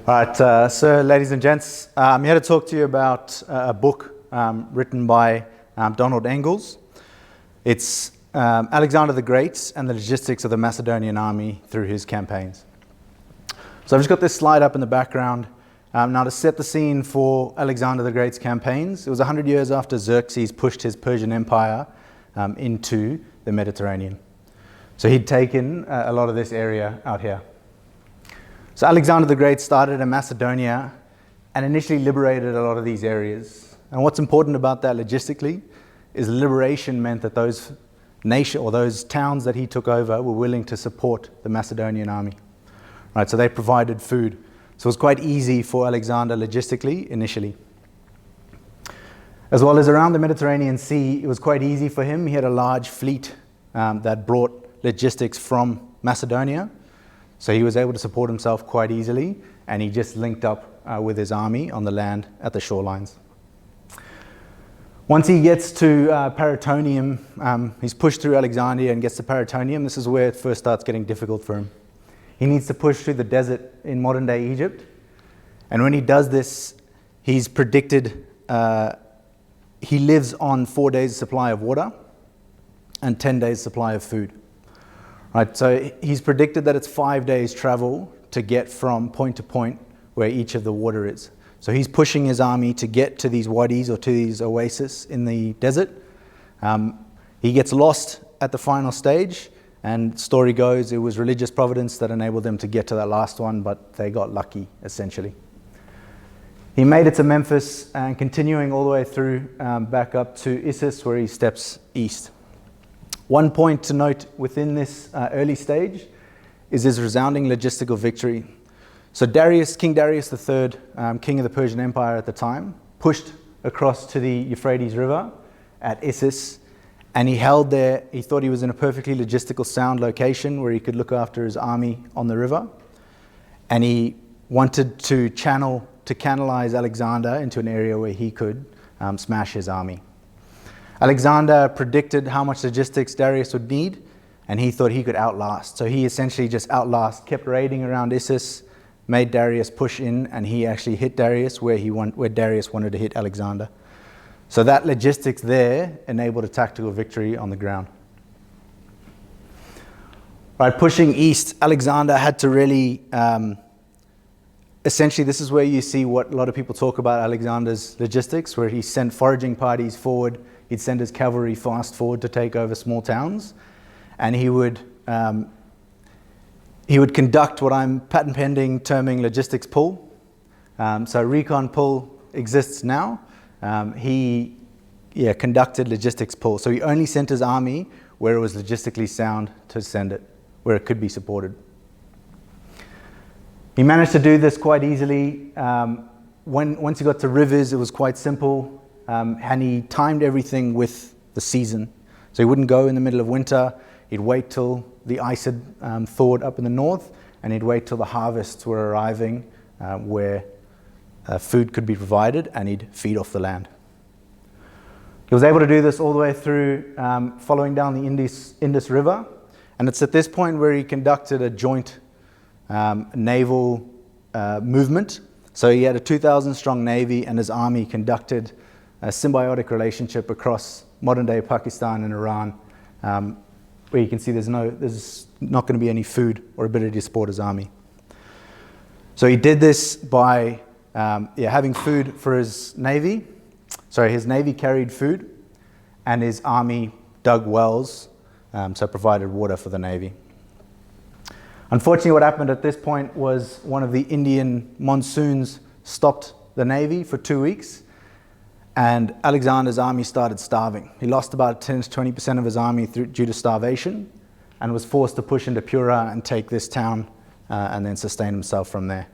All right, so ladies and gents, I'm here to talk to you about a book written by Donald Engels. It's Alexander the Great and the Logistics of the Macedonian Army through his campaigns. So I've just got this slide up in the background. Now to set the scene for Alexander the Great's campaigns, it was 100 years after Xerxes pushed his Persian Empire into the Mediterranean. So he'd taken a lot of this area out here. So Alexander the Great started in Macedonia and initially liberated a lot of these areas. And what's important about that logistically is liberation meant that those those towns that he took over were willing to support the Macedonian army. Right, so they provided food. So it was quite easy for Alexander logistically initially. As well as around the Mediterranean Sea, it was quite easy for him. He had a large fleet that brought logistics from Macedonia. So he was able to support himself quite easily, and he just linked up with his army on the land at the shorelines. Once he gets to Parætonium, he's pushed through Alexandria and gets to Parætonium. This is where it first starts getting difficult for him. He needs to push through the desert in modern-day Egypt. And when he does this, he's predicted, he lives on 4 days' supply of water and 10 days' supply of food. Right, so he's predicted that it's 5 days travel to get from point to point where each of the water is. So he's pushing his army to get to these wadis or to these oases in the desert. He gets lost at the final stage, and story goes it was religious providence that enabled them to get to that last one, but they got lucky essentially. He made it to Memphis and continuing all the way through back up to Issus, where he steps east. One point to note within this early stage is his resounding logistical victory. So King Darius III, king of the Persian Empire at the time, pushed across to the Euphrates River at Issus, and he held there. He thought he was in a perfectly logistical sound location where he could look after his army on the river, and he wanted to canalize Alexander into an area where he could smash his army. Alexander predicted how much logistics Darius would need, and he thought he could outlast. So he essentially just kept raiding around Issus, made Darius push in, and he actually hit Darius where Darius wanted to hit Alexander. So that logistics there enabled a tactical victory on the ground. Right, pushing east, Alexander had to really, essentially this is where you see what a lot of people talk about Alexander's logistics, where he sent foraging parties forward. He'd send his cavalry fast forward to take over small towns, and he would conduct what I'm patent pending terming logistics pull. So recon pull exists now. He conducted logistics pull. So he only sent his army where it was logistically sound to send it, where it could be supported. He managed to do this quite easily. Once he got to rivers, it was quite simple. And he timed everything with the season. So he wouldn't go in the middle of winter. He'd wait till the ice had thawed up in the north, and he'd wait till the harvests were arriving where food could be provided, and he'd feed off the land. He was able to do this all the way through following down the Indus River, and it's at this point where he conducted a joint naval movement. So he had a 2,000 strong navy, and his army conducted a symbiotic relationship across modern-day Pakistan and Iran, where you can see there's not going to be any food or ability to support his army. So he did this by having food for his navy. Sorry, his navy carried food, and his army dug wells, so provided water for the navy. Unfortunately, what happened at this point was one of the Indian monsoons stopped the navy for 2 weeks, and Alexander's army started starving. He lost about 10 to 20% of his army due to starvation, and was forced to push into Pura and take this town and then sustain himself from there.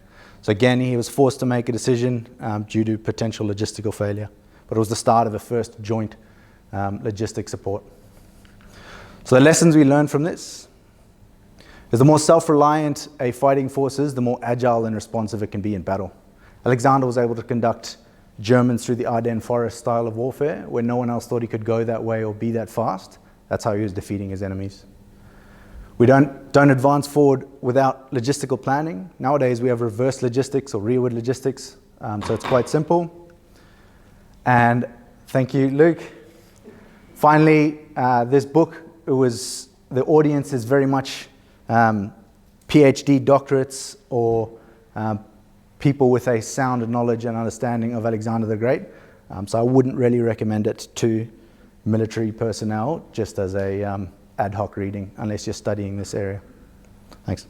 So again, he was forced to make a decision due to potential logistical failure, but it was the start of a first joint logistic support. So the lessons we learned from this is the more self-reliant a fighting force is, the more agile and responsive it can be in battle. Alexander was able to conduct Germans through the Ardennes forest style of warfare, where no one else thought he could go that way or be that fast. That's how he was defeating his enemies. We don't advance forward without logistical planning. Nowadays we have reverse logistics or rearward logistics, so it's quite simple. And thank you, Luke. Finally, this book, the audience is very much PhD doctorates or people with a sound knowledge and understanding of Alexander the Great. So I wouldn't really recommend it to military personnel just as a ad hoc reading unless you're studying this area. Thanks.